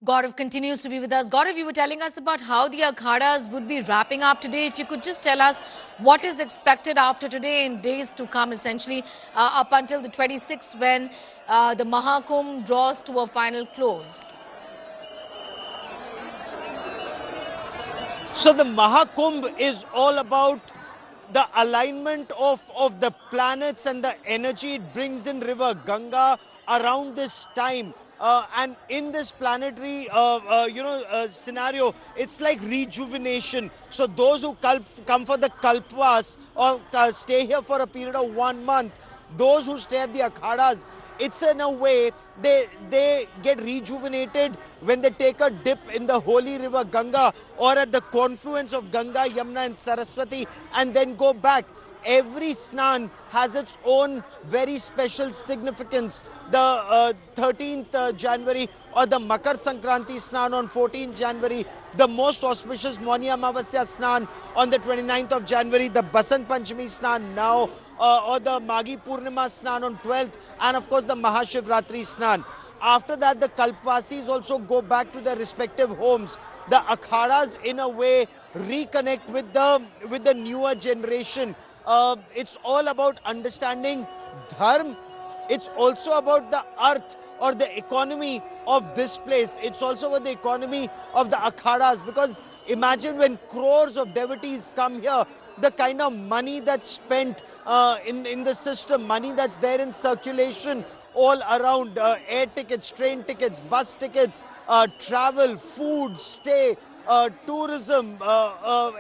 Gaurav continues to be with us. Gaurav, you were telling us about how the Akhadas would be wrapping up today. If you could just tell us what is expected after today in days to come, essentially up until the 26th when the Mahakumbh draws to a final close. So the Mahakumbh is all about the alignment of the planets and the energy it brings in river Ganga around this time. And in this planetary, scenario, it's like rejuvenation. So those who come for the Kalpvas or stay here for a period of 1 month, those who stay at the akhadas, it's in a way they get rejuvenated when they take a dip in the holy river Ganga or at the confluence of Ganga, Yamuna and Saraswati and then go back. Every snan has its own very special significance. The 13th January or the Makar Sankranti snan on 14th January, the most auspicious Mauni Amavasya snan on the 29th of January, the Basant Panchami snan now, or the Maghi Purnima snan on 12th, and of course the Mahashivratri snan. After that, the Kalpvasis also go back to their respective homes. The akhadas, in a way, reconnect with the newer generation. It's all about understanding dharma. It's also about the earth or the economy of this place. It's also about the economy of the akhadas, because imagine when crores of devotees come here, the kind of money that's spent in the system, money that's there in circulation all around, air tickets, train tickets, bus tickets, travel, food, stay, tourism,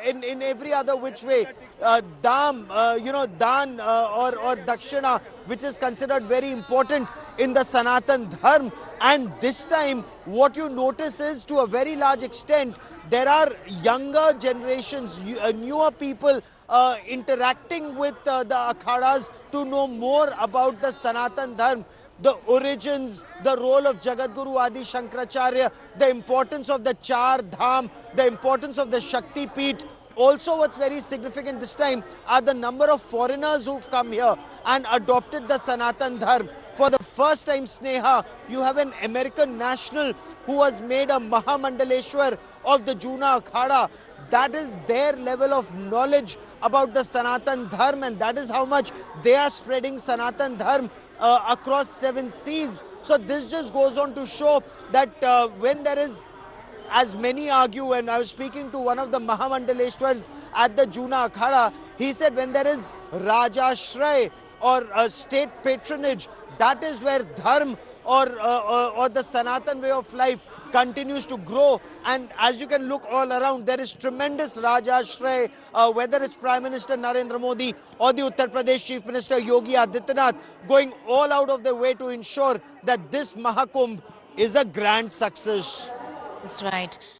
in every other which way, dam, dan or dakshina, which is considered very important in the Sanatan Dharma. And this time, what you notice is, to a very large extent, there are younger generations, newer people interacting with the akhadas to know more about the Sanatan Dharma, the origins, the role of Jagadguru Adi Shankaracharya, the importance of the Char Dham, the importance of the Shakti Peeth. Also, what's very significant this time are the number of foreigners who've come here and adopted the Sanatan Dharma. For the first time, Sneha, you have an American national who was made a Mahamandaleshwar of the Juna Akhada. That is their level of knowledge about the Sanatan Dharma, and that is how much they are spreading Sanatan Dharma across 7 seas. So this just goes on to show that when there is, as many argue, and I was speaking to one of the Mahamandaleshwars at the Juna Akhada, he said when there is Rajashray or state patronage, that is where dharma or the Sanatan way of life continues to grow. And as you can look all around, there is tremendous Rajashray, whether it's Prime Minister Narendra Modi or the Uttar Pradesh Chief Minister Yogi Adityanath, going all out of their way to ensure that this Mahakumbh is a grand success. That's right.